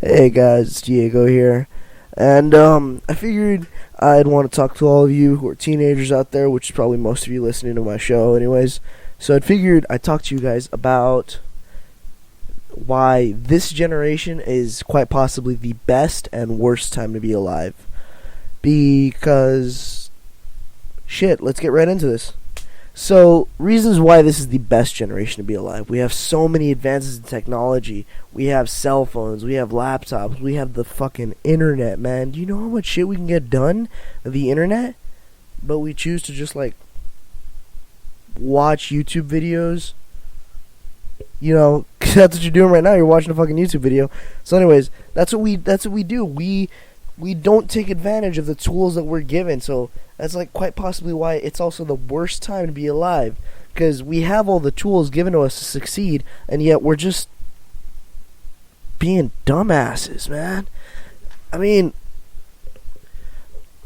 Hey guys, it's Diego here, and I figured I'd want to talk to all of you who are teenagers out there, which is probably most of you listening to my show, anyways. So I figured I'd talk to you guys about why this generation is quite possibly the best and worst time to be alive. Because shit, let's get right into this. So, reasons why this is the best generation to be alive. We have so many advances in technology. We have cell phones, we have laptops, we have the fucking internet, man. Do you know how much shit we can get done with the internet? But we choose to just watch YouTube videos. You know, 'cause that's what you're doing right now. You're watching a fucking YouTube video. So anyways, that's what we do. We don't take advantage of the tools that we're given. So that's quite possibly why it's also the worst time to be alive, because we have all the tools given to us to succeed, and yet we're just being dumbasses, man. I mean,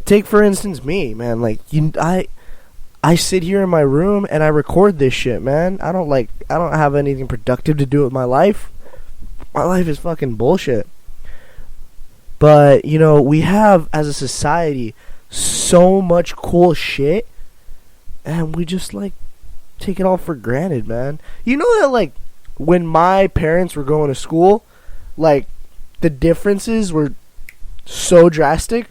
take for instance me, man. I sit here in my room and I record this shit, man. I don't have anything productive to do with my life. My life is fucking bullshit. But, you know, we have, as a society, so much cool shit, and we just, take it all for granted, man. You know that, when my parents were going to school, the differences were so drastic.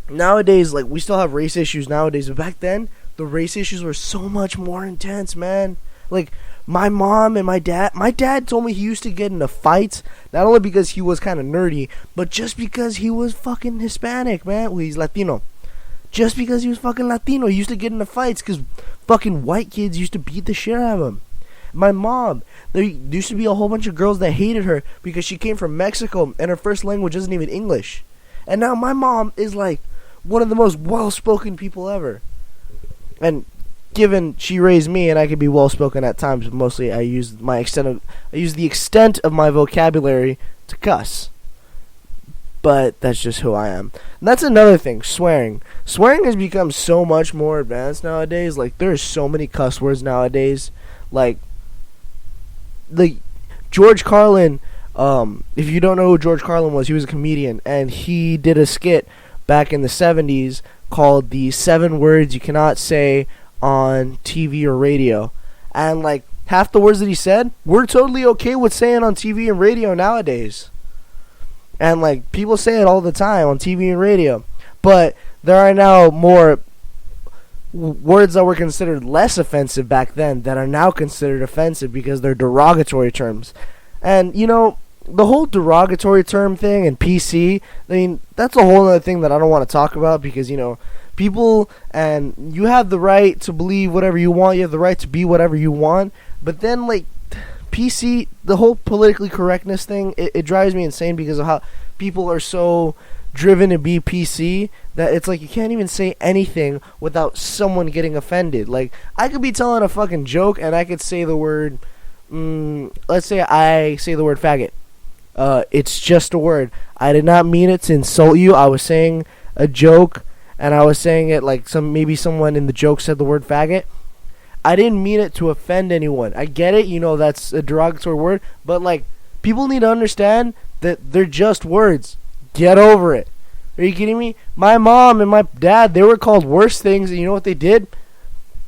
Nowadays, we still have race issues nowadays, but back then, the race issues were so much more intense, man. My mom and my dad told me he used to get into fights, not only because he was kind of nerdy, but just because he was fucking Hispanic, man. Well, he's Latino. Just because he was fucking Latino, he used to get into fights because fucking white kids used to beat the shit out of him. My mom, there used to be a whole bunch of girls that hated her because she came from Mexico and her first language isn't even English. And now my mom is one of the most well-spoken people ever. And given she raised me and I can be well spoken at times, but mostly I use the extent of my vocabulary to cuss. But that's just who I am. And that's another thing, swearing. Swearing has become so much more advanced nowadays. There's so many cuss words nowadays. George Carlin, if you don't know who George Carlin was, he was a comedian, and he did a skit back in the 70s called the 7 words you cannot say on TV or radio, and half the words that he said we're totally okay with saying on TV and radio nowadays, and people say it all the time on TV and radio, but there are now more words that were considered less offensive back then that are now considered offensive because they're derogatory terms. And you know, the whole derogatory term thing and PC, I mean, that's a whole other thing that I don't want to talk about, because you know, people, and you have the right to believe whatever you want, you have the right to be whatever you want, but then PC, the whole politically correctness thing, it drives me insane because of how people are so driven to be PC that it's you can't even say anything without someone getting offended. I could be telling a fucking joke and I could say the word, let's say I say the word faggot. It's just a word. I did not mean it to insult you. I was saying a joke, and I was saying it maybe someone in the joke said the word faggot. I didn't mean it to offend anyone. I get it, you know, that's a derogatory word, but people need to understand that they're just words. Get over it. Are you kidding me? My mom and my dad, they were called worse things, and you know what they did?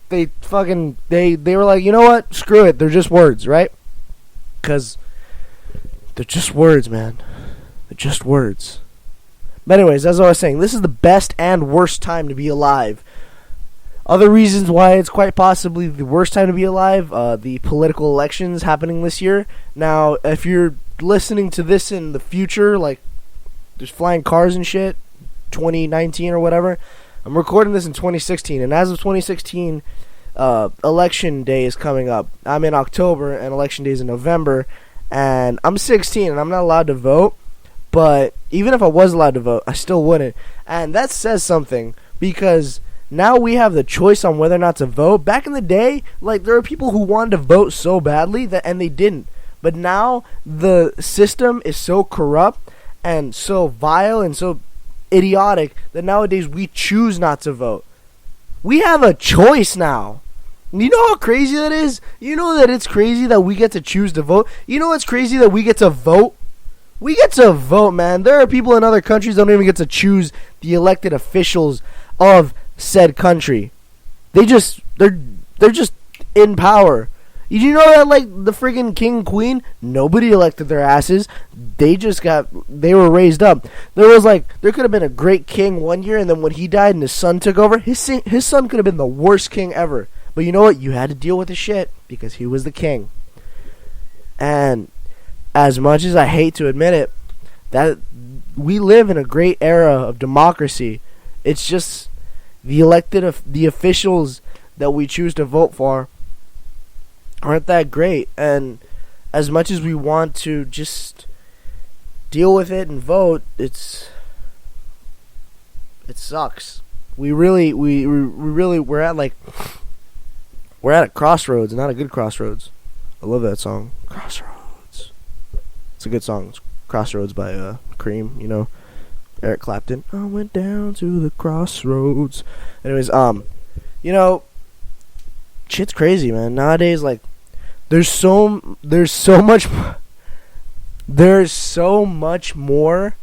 They were like, you know what? Screw it. They're just words, right? Because they're just words, man. They're just words. But anyways, as I was saying, this is the best and worst time to be alive. Other reasons why it's quite possibly the worst time to be alive, the political elections happening this year. Now, if you're listening to this in the future, there's flying cars and shit, 2019 or whatever, I'm recording this in 2016, and as of 2016, election day is coming up. I'm in October, and election day is in November, and I'm 16, and I'm not allowed to vote. But even if I was allowed to vote, I still wouldn't. And that says something, because now we have the choice on whether or not to vote. Back in the day, there are people who wanted to vote so badly and they didn't. But now the system is so corrupt and so vile and so idiotic that nowadays we choose not to vote. We have a choice now. You know how crazy that is? You know that it's crazy that we get to choose to vote? You know it's crazy that we get to vote? We get to vote, man. There are people in other countries that don't even get to choose the elected officials of said country. They're just in power. Did you know that, like, the friggin' king and queen, nobody elected their asses. They were raised up. There could have been a great king one year, and then when he died and his son took over, his son could have been the worst king ever. But you know what? You had to deal with the shit because he was the king. And as much as I hate to admit it, that we live in a great era of democracy. It's just the officials that we choose to vote for aren't that great. And as much as we want to just deal with it and vote, it sucks. We're at a crossroads, not a good crossroads. I love that song, Crossroads. It's a good song. It's Crossroads by Cream, you know, Eric Clapton. I went down to the crossroads. Anyways, you know, shit's crazy, man. Nowadays, like, there's so much more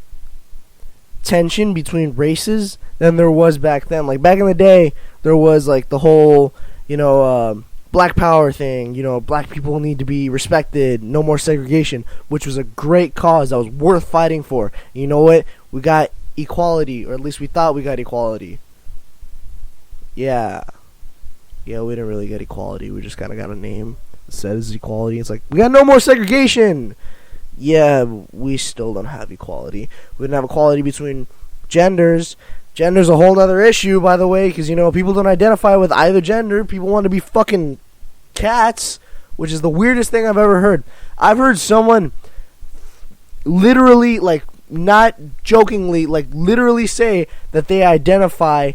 tension between races than there was back then. Like, back in the day, there was, like, the whole, you know, black power thing. You know, black people need to be respected, no more segregation, which was a great cause that was worth fighting for. And you know what? We got equality, or at least we thought we got equality. Yeah, we didn't really get equality. We just kind of got a name that says equality. It's like, we got no more segregation. Yeah, we still don't have equality. We didn't have equality between genders. Gender's a whole other issue, by the way, because, you know, people don't identify with either gender. People want to be fucking cats, which is the weirdest thing I've ever heard. I've heard someone literally, like, not jokingly, like, literally say that they identify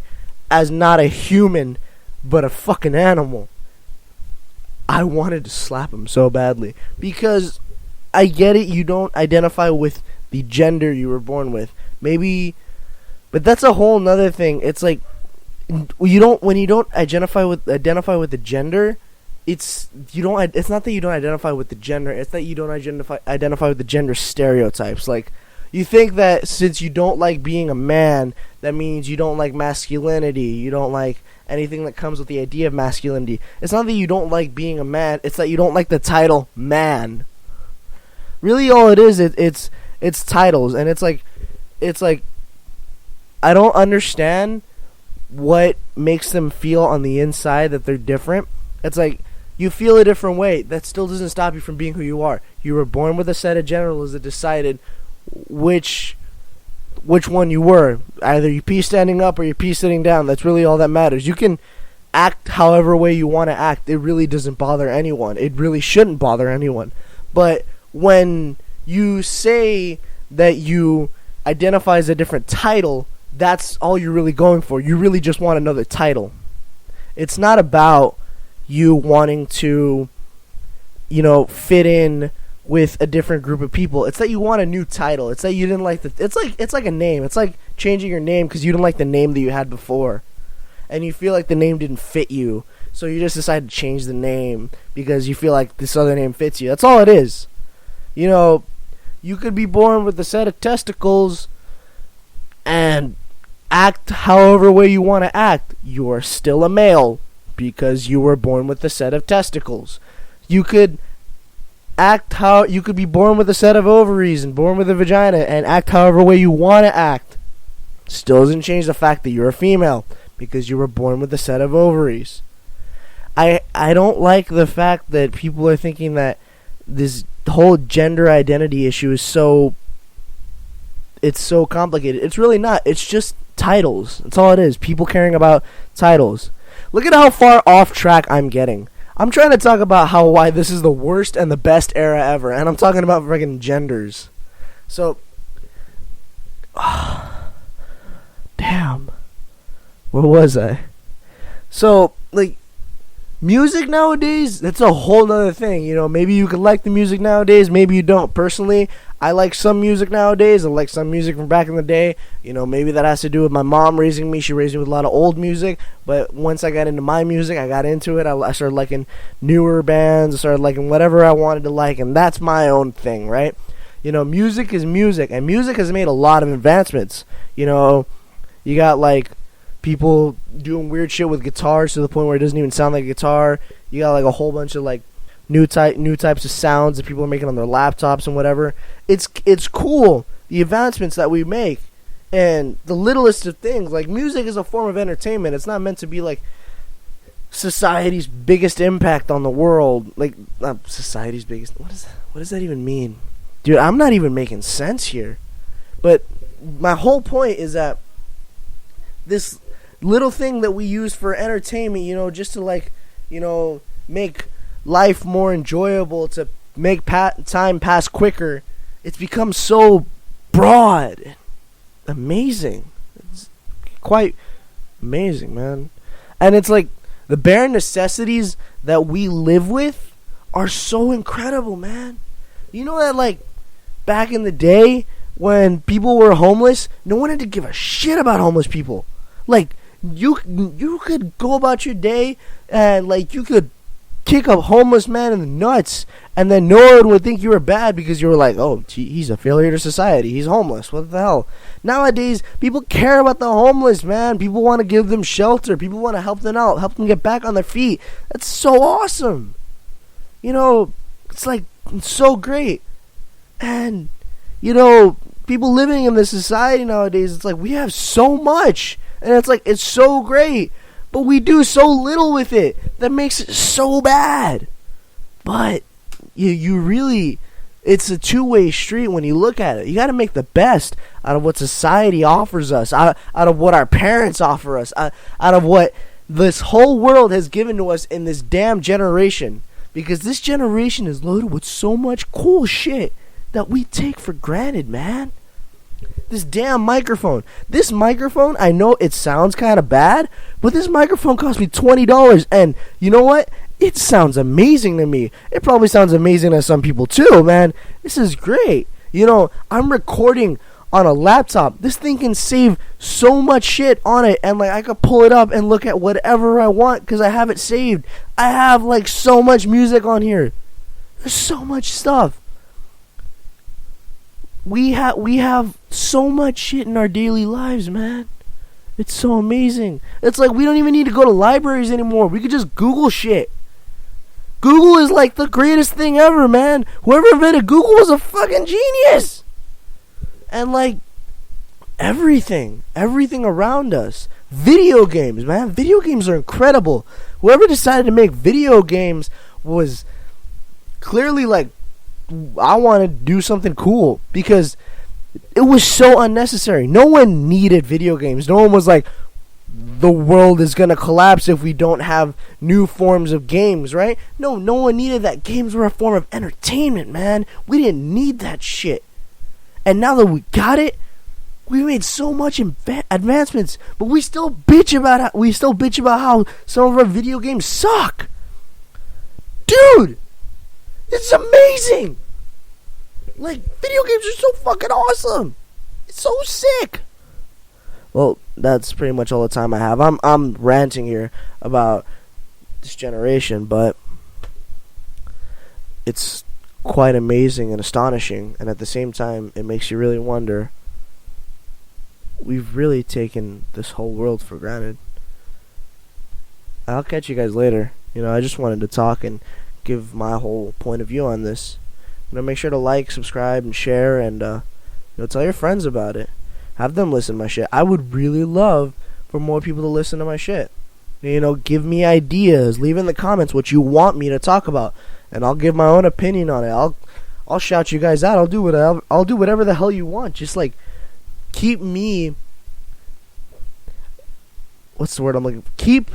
as not a human, but a fucking animal. I wanted to slap him so badly, because I get it, you don't identify with the gender you were born with. Maybe, but that's a whole nother thing. It's like, when you don't identify with the gender, it's not that you don't identify with the gender, it's that you don't identify with the gender stereotypes. Like, you think that since you don't like being a man, that means you don't like masculinity, you don't like anything that comes with the idea of masculinity. It's not that you don't like being a man, it's that you don't like the title man. Really, all it is, it's titles, and it's like I don't understand what makes them feel on the inside that they're different. It's like, you feel a different way. That still doesn't stop you from being who you are. You were born with a set of genitals that decided which one you were. Either you pee standing up or you pee sitting down. That's really all that matters. You can act however way you want to act. It really doesn't bother anyone. It really shouldn't bother anyone. But when you say that you identify as a different title, that's all you're really going for. You really just want another title. It's not about you wanting to, you know, fit in with a different group of people. It's that you want a new title. It's that you didn't like it's like a name. It's like changing your name because you didn't like the name that you had before, and you feel like the name didn't fit you, so you just decide to change the name because you feel like this other name fits you. That's all it is. You know, you could be born with a set of testicles and act however way you want to act. You are still a male because you were born with a set of testicles. You could be born with a set of ovaries and born with a vagina and act however way you want to act. Still doesn't change the fact that you're a female because you were born with a set of ovaries. I don't like the fact that people are thinking that this whole gender identity issue is so complicated. It's really not. It's just titles. That's all it is. People caring about titles. Look at how far off track I'm getting. I'm trying to talk about why this is the worst and the best era ever, and I'm talking about friggin' genders. So, damn, where was I? So, like, music nowadays, that's a whole nother thing. You know, maybe you can like the music nowadays, maybe you don't. Personally, I like some music nowadays. I like some music from back in the day. You know, maybe that has to do with my mom raising me. She raised me with a lot of old music. But once I got into my music, I got into it. I started liking newer bands. I started liking whatever I wanted to like. And that's my own thing, right? Music is music, and music has made a lot of advancements. You got like people doing weird shit with guitars to the point where it doesn't even sound like a guitar. You got like a whole bunch of like new types of sounds that people are making on their laptops and whatever. It's cool, the advancements that we make, and the littlest of things. Like, music is a form of entertainment. It's not meant to be like society's biggest impact on the world. Like, society's biggest. What does that even mean, dude? I'm not even making sense here. But my whole point is that this little thing that we use for entertainment, just to like, make life more enjoyable, to make time pass quicker, it's become so broad. Amazing. It's quite amazing, man. And it's like the bare necessities that we live with are so incredible, man. You know that, like, back in the day when people were homeless, no one had to give a shit about homeless people. Like, you could go about your day and, like, you could kick a homeless man in the nuts, and then no one would think you were bad because you were like, oh, gee, he's a failure to society. He's homeless. What the hell? Nowadays, people care about the homeless, man. People want to give them shelter. People want to help them out, help them get back on their feet. That's so awesome. It's like, it's so great. And, people living in this society nowadays, it's like we have so much. And it's like, it's so great. But we do so little with it that makes it so bad. But you really, it's a two-way street when you look at it. You got to make the best out of what society offers us, out of what our parents offer us, out of what this whole world has given to us in this damn generation. Because this generation is loaded with so much cool shit that we take for granted, man. This damn microphone. This microphone, I know it sounds kind of bad, but this microphone cost me $20, and you know what? It sounds amazing to me. It probably sounds amazing to some people too, man. This is great. I'm recording on a laptop. This thing can save so much shit on it, and like I could pull it up and look at whatever I want because I have it saved. I have like so much music on here. There's so much stuff. We have so much shit in our daily lives, man. It's so amazing. It's like we don't even need to go to libraries anymore. We could just Google shit. Google is like the greatest thing ever, man. Whoever invented Google was a fucking genius. And like everything around us. Video games, man. Video games are incredible. Whoever decided to make video games was clearly like, I want to do something cool, because it was so unnecessary. No one needed video games. No one was like, the world is going to collapse if we don't have new forms of games, right? No one needed that. Games were a form of entertainment, man. We didn't need that shit. And now that we got it, we made so much advancements, but we still bitch about how some of our video games suck. Dude! It's amazing! Like, video games are so fucking awesome! It's so sick! Well, that's pretty much all the time I have. I'm ranting here about this generation, but it's quite amazing and astonishing, and at the same time, it makes you really wonder. We've really taken this whole world for granted. I'll catch you guys later. I just wanted to talk and give my whole point of view on this. Make sure to like, subscribe, and share, and tell your friends about it. Have them listen to my shit. I would really love for more people to listen to my shit. Give me ideas. Leave in the comments what you want me to talk about, and I'll give my own opinion on it. I'll shout you guys out. I'll do whatever the hell you want. Just like keep me. What's the word I'm looking for? Keep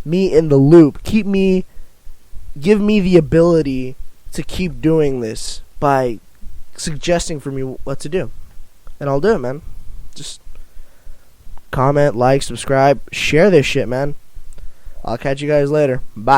me in the loop. Give me the ability to keep doing this by suggesting for me what to do. And I'll do it, man. Just comment, like, subscribe, share this shit, man. I'll catch you guys later. Bye.